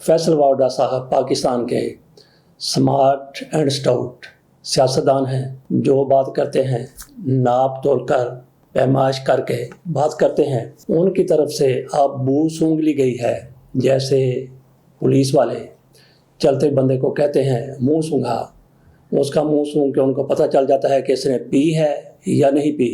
फैसल वावडा साहब पाकिस्तान के smart and stout सियासतदान हैं, जो बात करते हैं नाप तोल कर पैमाइश करके बात करते हैं। उनकी तरफ से अब बू सूंघ ली गई है, जैसे पुलिस वाले चलते बंदे को कहते हैं मुंह सूंघा, उसका मुंह सूंघ के उनको पता चल जाता है कि इसने पी है या नहीं पी।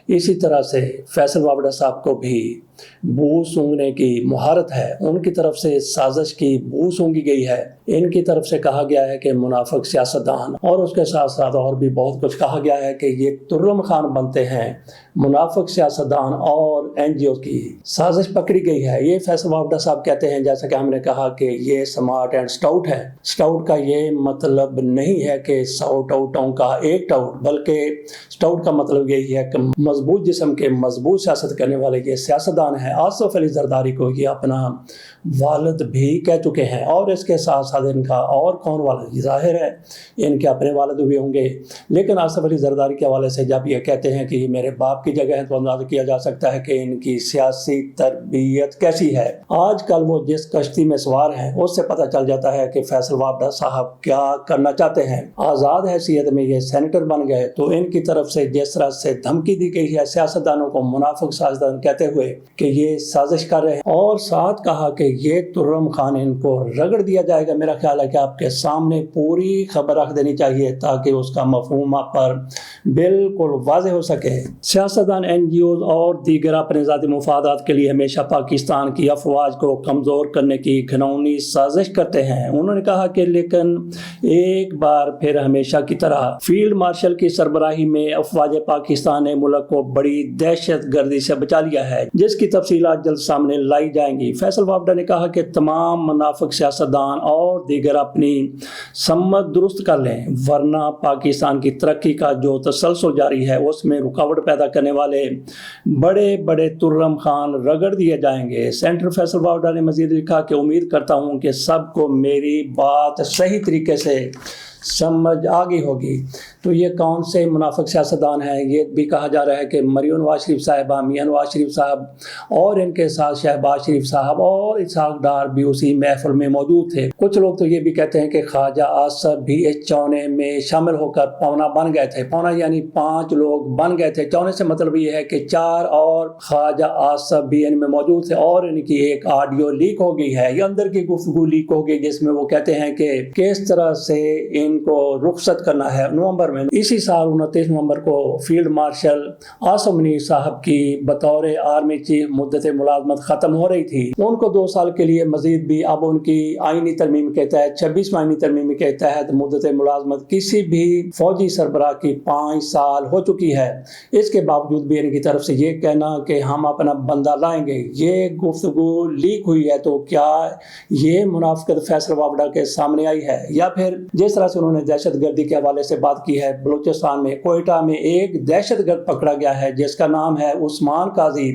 इसी तरह से फैसल वावडा साहब को भी बू सूंघने की महारत है। उनकी तरफ से साजिश की बू सूंघी गई है। इनकी तरफ से कहा गया है कि मुनाफिक सियासतदान, और उसके साथ साथ और भी बहुत कुछ कहा गया है कि ये तुर्रम खान बनते हैं। मुनाफिक सियासतदान और एनजीओ की साजिश पकड़ी गई है। ये फैसल वावडा साहब कहते हैं, जैसा कि हमने कहा कि ये स्मार्ट एंड स्टाउट है। स्टाउट का ये मतलब नहीं है कि 100 टाउटों का एक टाउट, बल्कि स्टाउट का मतलब यही है कि मजबूत जिस्म के मजबूत सियासत करने वाले ये सियासतदान है। आसिफ अली जरदारी को ये अपना वालिद भी कह चुके हैं, और इसके साथ साथ इनका और कौन वालिद, जाहिर है इनके अपने वालिद भी होंगे। लेकिन आसिफ अली जरदारी के हवाले से जब ये कहते हैं कि ये मेरे बाप की जगह है, तो अंदाजा किया जा सकता है कि इनकी सियासी तरबियत कैसी है। आजकल वो जिस कश्ती में सवार हैं, उससे पता चल जाता है कि फैसल वावडा साहब क्या करना चाहते हैं। आज़ाद हैसियत में ये सेनेटर बन गए, तो इनकी तरफ से जिस तरह से धमकी दी गई है सियासतदानों को मुनाफिक सियासतदान कहते हुए कि ये साजिश कर रहे हैं, और साथ कहा कि ये तुर्रम खान इनको रगड़ दिया जाएगा। मेरा ख्याल है कि आपके सामने पूरी खबर रख देनी चाहिए ताकि उसका मफहूम आप पर बिल्कुल वाज़ेह हो सके। सियासतदान, एनजीओ और दीगर अपने ज़ाती मुफादात के लिए हमेशा पाकिस्तान की अफवाज को कमज़ोर करने की घिनौनी साजिश करते हैं। उन्होंने कहा कि लेकिन एक बार फिर हमेशा की तरह फील्ड मार्शल की सरबराही में अफवाज पाकिस्तान ने मुल्क को बड़ी दहशत गर्दी से बचा लिया है, जिसकी तफसीलात जल्द सामने लाई जाएंगी। फैसल वावडा ने कहा कि तमाम मुनाफिक सियासतदान और दीगर अपनी सम्मत दुरुस्त कर लें, वरना पाकिस्तान की तरक्की का जो तसलसल जारी है उसमें रुकावट पैदा करने वाले बड़े बड़े तुर्रम खान रगड़ दिए जाएंगे। सेंटर फैसल वावडा ने मजीद लिखा कि उम्मीद करता हूँ कि सबको मेरी बात सही तरीके से समझ आ गई होगी। तो ये कौन से मुनाफिक सियासतदान हैं? ये भी कहा जा रहा है कि मरियम नवाज शरीफ साहिबा, मियां नवाज शरीफ साहब और इनके साथ शहबाज शरीफ साहब और इसहाक डार भी उसी महफिल में मौजूद थे। कुछ लोग तो ये भी कहते हैं कि ख्वाजा आसफ भी इस चौने में शामिल होकर पौना बन गए थे। पौना यानी 5 लोग बन गए थे। चौने से मतलब ये है कि 4 और ख्वाजा आसफ भी इनमें मौजूद थे, और इनकी एक ऑडियो लीक हो गई है। ये अंदर की गुफ्तगू लीक हो गई, जिसमें वो कहते हैं कि किस तरह से इनको रुखसत करना है। नवंबर में, इसी साल 29 नवंबर को फील्ड मार्शल आसिफ मुनीर साहब की बतौर आर्मी चीफ मुद्दत मुलाजमत खत्म हो रही थी। उनको 2 साल के लिए मजीद भी अब उनकी आईनी तरमीम के तहत 26 आईनी तरमीम के तहत मुद्दत मुलाजमत किसी भी फौजी सरबराह की 5 साल हो चुकी है। इसके बावजूद भी इनकी तरफ से ये कहना कि हम अपना बंदा लाएंगे, ये गुफ्तगू लीक हुई है। तो क्या ये मुनाफिकत फैसल वावडा के सामने आई है, या फिर जिस तरह से उन्होंने दहशत गर्दी के हवाले से बात की है, बलूचिस्तान में कोयटा में एक दहशतगर्द पकड़ा गया है जिसका नाम है उस्मान काजी।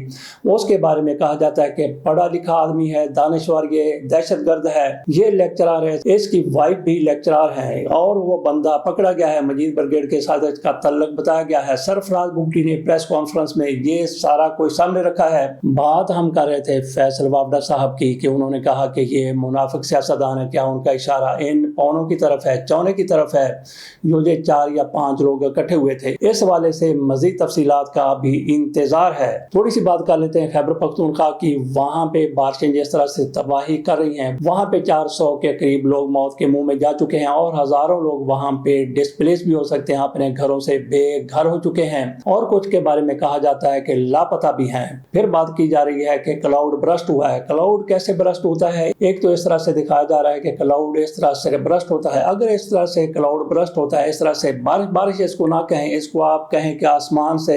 उसके बारे में कहा जाता है कि पढ़ा लिखा आदमी है, दानिश्वर, ये दहशतगर्द है, ये लेक्चरर है, इसकी वाइफ भी लेक्चरर है, और वो बंदा पकड़ा गया है। मजीद ब्रिगेड के साथ इसका तल्लुक बताया गया है। सरफराज बुगटी ने प्रेस कॉन्फ्रेंस में ये सारा कोई सामने रखा है। बात हम कर रहे थे फैसल वावडा साहब की कि उन्होंने कहा कि ये मुनाफिक सियासतदान है। क्या उनका इशारा इन पौनों की तरफ है, चौने की तरफ है, जो 4 या 5 लोग इकट्ठे हुए थे? इस हवाले से मजीद तफसीलात का भी इंतजार है। थोड़ी सी बात कर लेते हैं खैबर पख्तूनख्वा की। वहाँ पे बारिशें जिस तरह से तबाही कर रही हैं, वहाँ पे 400 के करीब लोग मौत के मुंह में जा चुके हैं, और हजारों लोग वहाँ पे डिस्प्लेस भी हो सकते हैं, अपने घरों से बेघर हो चुके हैं, और कुछ के बारे में कहा जाता है कि लापता भी हैं। फिर बात की जा रही है कि क्लाउड बरस्ट हुआ है। क्लाउड कैसे बरस्ट होता है? एक तो इस तरह से दिखाया जा रहा है कि क्लाउड इस तरह से बरस्ट होता है। अगर इस तरह से क्लाउड बरस्ट होता है, इस तरह से बारिश इसको ना कहें, इसको आप कहें कि आसमान से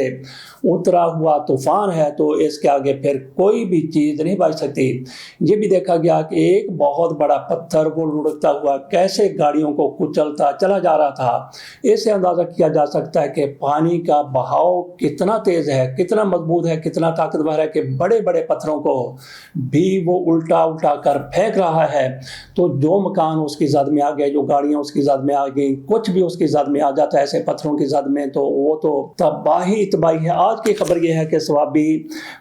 उतरा हुआ तूफान है, तो इसके आगे फिर कोई भी चीज़ नहीं बच सकती। ये भी देखा गया कि एक बहुत बड़ा पत्थर वो लुढ़कता हुआ कैसे गाड़ियों को कुचलता चला जा रहा था। इससे अंदाज़ा किया जा सकता है कि पानी का बहाव कितना तेज़ है, कितना मजबूत है, कितना ताकतवर है कि बड़े बड़े पत्थरों को भी वो उल्टा उल्टा कर फेंक रहा है। तो जो मकान उसकी ज़द में आ गए, जो गाड़ियाँ उसकी ज़द जद में आ गई, कुछ भी उसकी जद में आ जाता है ऐसे पत्थरों की जद में, तो वो तो तबाही तबाही है। आज की खबर ये है कि स्वाबी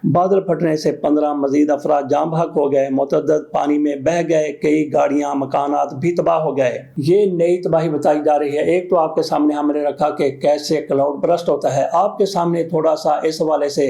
बादल फटने से 15 मजीद अफराद जाम बहक हो गए, मुतअद्दिद पानी में बह गए, कई गाड़ियां मकानात भी तबाह हो गए। ये नई तबाही बताई जा रही है। एक तो आपके सामने हमने रखा कि कैसे क्लाउड बरस्ट होता है, आपके सामने थोड़ा सा इस हवाले से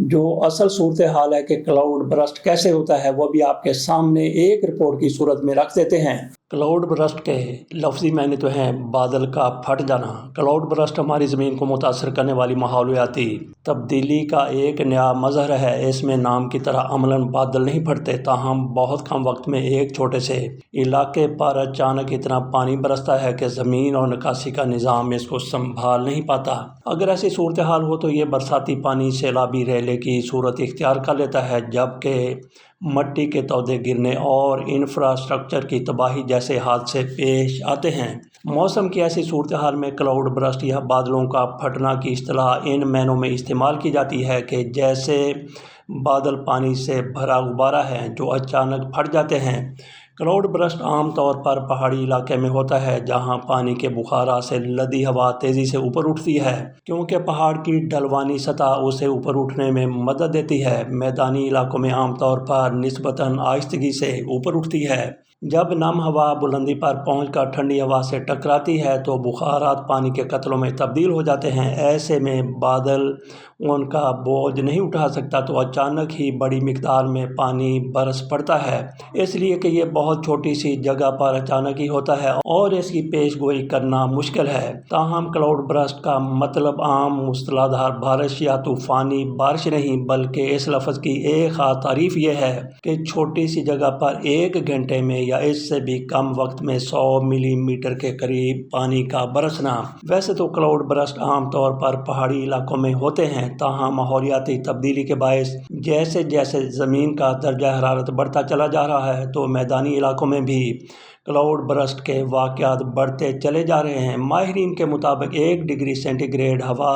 जो असल सूरत हाल है कि क्लाउड बरस्ट कैसे होता है वो भी आपके सामने एक रिपोर्ट की सूरत में रख देते हैं। क्लाउड बरस्ट के लफ्ज़ी मायने तो हैं बादल का फट जाना। क्लाउड बरस्ट हमारी ज़मीन को मुतासर करने वाली माहौलियाती तब्दीली का एक नया मज़हर है। इसमें नाम की तरह अमलन बादल नहीं फटते, ताहम बहुत कम वक्त में एक छोटे से इलाके पर अचानक इतना पानी बरसता है कि ज़मीन और निकासी का निज़ाम इसको संभाल नहीं पाता। अगर ऐसी सूरत हाल हो तो ये बरसाती पानी सैलाबी रेले की सूरत इख्तियार कर लेता है, जबकि मट्टी के तौदे गिरने और इंफ्रास्ट्रक्चर की तबाही जैसे हादसे पेश आते हैं। मौसम की ऐसी सूरत हाल में क्लाउड बरस्ट या बादलों का फटना की इस्तिलाह इन मैनों में इस्तेमाल की जाती है कि जैसे बादल पानी से भरा गुब्बारा है जो अचानक फट जाते हैं। क्लाउड बरस्ट आम तौर पर पहाड़ी इलाके में होता है जहां पानी के बुखारा से लदी हवा तेज़ी से ऊपर उठती है, क्योंकि पहाड़ की ढलवानी सतह उसे ऊपर उठने में मदद देती है। मैदानी इलाकों में आमतौर पर निस्बतन आहिस्तगी से ऊपर उठती है। जब नम हवा बुलंदी पर पहुंचकर ठंडी हवा से टकराती है तो बुखारात पानी के कतलों में तब्दील हो जाते हैं। ऐसे में बादल उनका बोझ नहीं उठा सकता तो अचानक ही बड़ी मिकदार में पानी बरस पड़ता है, इसलिए कि ये बहुत छोटी सी जगह पर अचानक ही होता है और इसकी पेश गोई करना मुश्किल है। ताहम क्लाउड बरस्ट का मतलब आम मुस्तलाधार बारिश या तूफ़ानी बारिश नहीं, बल्कि इस लफ्ज़ की एक ख़ास तारीफ़ यह है कि छोटी सी जगह पर 1 घंटे में या इससे भी कम वक्त में 100 मिलीमीटर के करीब पानी का बरसना। वैसे तो क्लाउड बरस्ट आमतौर पर पहाड़ी इलाकों में होते हैं, ताहम माहौलियाती तब्दीली के बायस जैसे जैसे ज़मीन का दर्जा हरारत बढ़ता चला जा रहा है तो मैदानी इलाकों में भी क्लाउड बरस्ट के वाक़यात बढ़ते चले जा रहे हैं। माहिरीन के मुताबिक 1 डिग्री सेंटीग्रेड हवा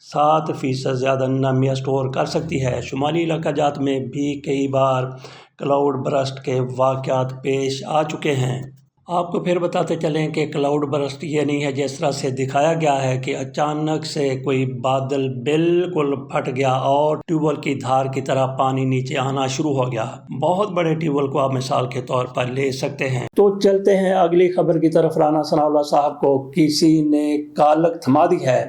7% ज़्यादा नमी स्टोर कर सकती है। शुमाली इलाकाजात में भी कई बार क्लाउड बरस्ट के वाक़यात पेश आ चुके हैं। आपको फिर बताते चलें कि क्लाउड बरस्ट ये नहीं है जिस तरह से दिखाया गया है कि अचानक से कोई बादल बिल्कुल फट गया और ट्यूबवेल की धार की तरह पानी नीचे आना शुरू हो गया। बहुत बड़े ट्यूबवेल को आप मिसाल के तौर पर ले सकते हैं। तो चलते हैं अगली खबर की तरफ। राना सनाउल्लाह साहब को किसी ने कालक थमा दी है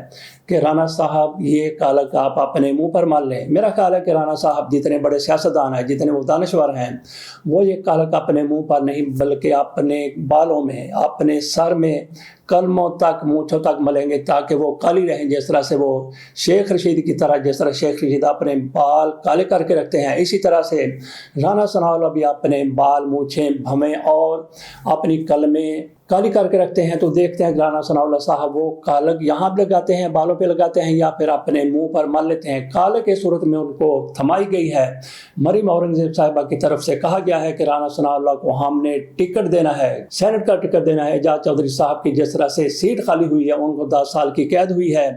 कि राना साहब ये कालक आप अपने मुंह पर मार लें। मेरा ख्याल है कि राना साहब जितने बड़े सियासतदान हैं, जितने वो दानश्वर हैं, वो ये कालक अपने मुंह पर नहीं बल्कि अपने बालों में, अपने सर में कलमों तक, मूँछों तक मलेंगे ताकि वो काली रहें। जिस तरह से वो शेख रशीद की तरह, जिस तरह शेख रशीद अपने बाल काले करके रखते हैं, इसी तरह से राना सनाउल्लाह भी अपने बाल, मूँछें, भवें और अपनी कलमें काली करके रखते हैं। तो देखते हैं राना सनाउल्लाह साहब वो कालक यहाँ भी लगाते हैं, बालों पे लगाते हैं या फिर अपने मुंह पर मल लेते हैं। कालक के सूरत में उनको थमाई गई है। मरीम औरंगजेब साहिबा की तरफ से कहा गया है कि राना सनाउल्लाह को हमने टिकट देना है, सेनेट का टिकट देना है। एजाज चौधरी साहब की जिस तरह से सीट खाली हुई है, उनको 10 साल की कैद हुई है,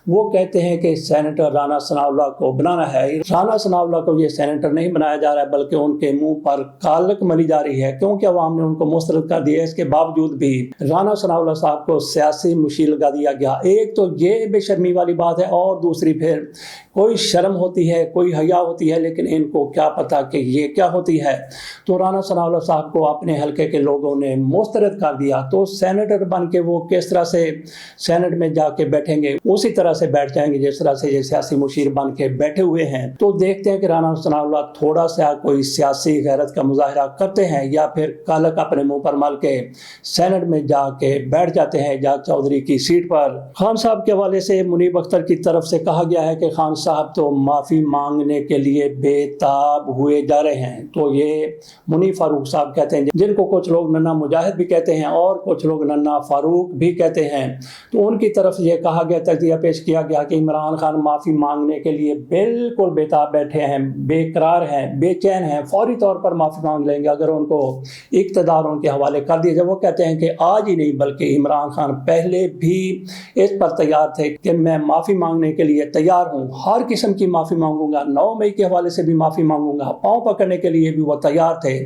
वो कहते हैं कि सेनेटर राना सनाउल्लाह को बनाना है। राना सनाउल्लाह को ये सेनेटर नहीं बनाया जा रहा है बल्कि उनके मुंह पर कालक मली जा रही है, क्योंकि अवाम ने उनको मुस्तरद कर दिया। इसके बावजूद राना सनाउल्लाह साहब को सियासी मुशील लगा दिया गया। एक तो ये बेशर्मी वाली बात है और दूसरी फिर कोई शर्म होती है, कोई हया होती है, लेकिन इनको क्या पता कि ये क्या होती है। तो राना सनाउल्लाह साहब को अपने हल्के के लोगों ने मुस्तरद कर दिया। तो सेनेटर बन के वो किस तरह से सेनेट में जाके बैठेंगे, उसी तरह से बैठ जाएंगे जिस तरह से ये सियासी मुशीर बन के बैठे हुए हैं। तो देखते हैं कि राना सनाउल्लाह थोड़ा सा कोई सियासी गैरत का मुजाहरा करते हैं या फिर कालक अपने मुंह पर मल के सेनेट में जाके बैठ जाते हैं एजाज चौधरी की सीट पर। खान साहब के हवाले से मुनीब अख्तर की तरफ से कहा गया है कि खान साहब तो माफ़ी मांगने के लिए बेताब हुए जा रहे हैं। तो ये मुनीब फारूक साहब कहते हैं, जिनको कुछ लोग नन्ना मुजाहिद भी कहते हैं और कुछ लोग नन्ना फारूक भी कहते हैं। तो उनकी तरफ से ये कहा गया, तज्जिया पेश किया गया कि इमरान खान माफ़ी मांगने के लिए बिल्कुल बेताब बैठे हैं, बेकरार हैं, बेचैन हैं, फौरी तौर पर माफ़ी मांग लेंगे अगर उनको इक़्तिदार उनके हवाले कर दिया जाए। वो कहते हैं कि کہ آج ہی نہیں بلکہ عمران خان پہلے بھی اس پر تیار تھے کہ میں معافی مانگنے کے لیے تیار ہوں، ہر قسم کی معافی مانگوں گا، 9 مئی کے حوالے سے بھی معافی مانگوں گا، پاؤں پکڑنے کے لیے بھی وہ تیار تھے۔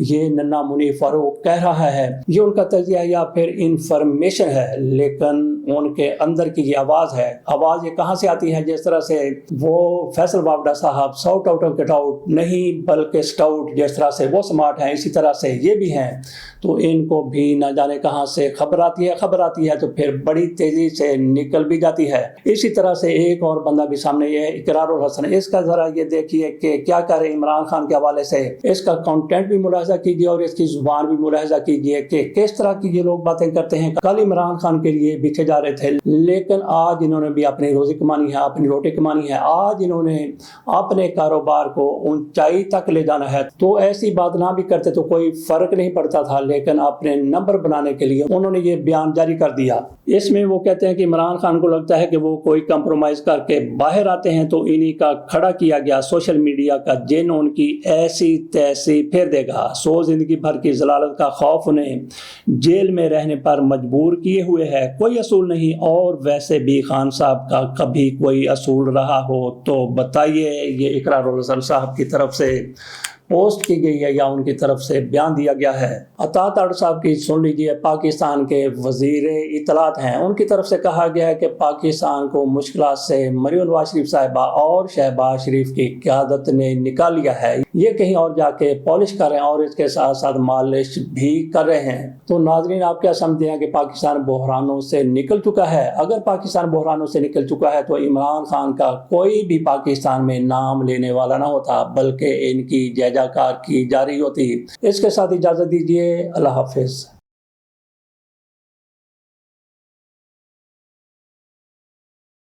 یہ ننا منیب فاروق کہہ رہا ہے، یہ ان کا تجزیہ یا پھر انفارمیشن ہے، لیکن ان کے اندر کی یہ آواز ہے۔ آواز یہ کہاں سے آتی ہے؟ جس طرح سے وہ فیصل وابڈا صاحب ساؤٹ آؤٹ آف گیٹ آؤٹ نہیں بلکہ سٹاؤٹ، جس طرح سے وہ سمارٹ ہیں اسی طرح سے یہ بھی ہیں، تو ان کو بھی نہ جانے کہاں سے خبر آتی ہے تو پھر بڑی تیزی سے نکل بھی جاتی ہے۔ اسی طرح سے ایک اور بندہ بھی سامنے، یہ اقرار الحسن، اس کا ذرا یہ دیکھیے کہ کیا کہہ رہے عمران خان کے حوالے سے، اس کا کانٹینٹ بھی ملاحظہ کیجیے اور اس کی زبان بھی ملاحظہ کیجیے کہ کس طرح کی یہ لوگ باتیں کرتے ہیں۔ کل عمران خان کے لیے پیچھے جا رہے تھے، لیکن آج انہوں نے بھی اپنی روزی کمانی ہے، اپنی روٹی کمانی ہے، آج انہوں نے اپنے کاروبار کو اونچائی تک لے جانا ہے، تو ایسی بات نہ بھی کرتے تو کوئی فرق نہیں پڑتا تھا، لیکن اپنے نمبر بنانے کے لیے انہوں نے یہ بیان جاری کر دیا۔ اس میں وہ کہتے ہیں کہ عمران خان کو لگتا ہے کہ وہ کوئی کمپرومائز کر کے باہر آتے ہیں تو انہی کا کھڑا کیا گیا سوشل میڈیا کا جن ان کی ایسی تیسی پھیر دے گا، سو زندگی بھر کی ضلالت کا خوف انہیں جیل میں رہنے پر مجبور کیے ہوئے ہے، کوئی اصول نہیں، اور ویسے بھی خان صاحب کا کبھی کوئی اصول رہا ہو تو بتائیے۔ یہ اقرار الحسن صاحب کی طرف سے پوسٹ کی گئی ہے یا ان کی طرف سے بیان دیا گیا ہے۔ عطا تاڑ صاحب کی سن لیجئے، پاکستان کے وزیر اطلاعات ہیں، ان کی طرف سے کہا گیا ہے کہ پاکستان کو مشکلات سے مریم نواز شریف صاحبہ اور شہباز شریف کی قیادت نے نکال لیا ہے، یہ کہیں اور جا کے پالش کر رہے ہیں اور اس کے ساتھ ساتھ مالش بھی کر رہے ہیں۔ تو ناظرین آپ کیا سمجھتے ہیں کہ پاکستان بحرانوں سے نکل چکا ہے؟ اگر پاکستان بحرانوں سے نکل چکا ہے تو عمران خان کا کوئی بھی پاکستان میں نام لینے والا نہ ہوتا بلکہ ان کی جائزہ کار کی جا رہی ہوتی۔ اس کے ساتھ اجازت دیجیے، اللہ حافظ۔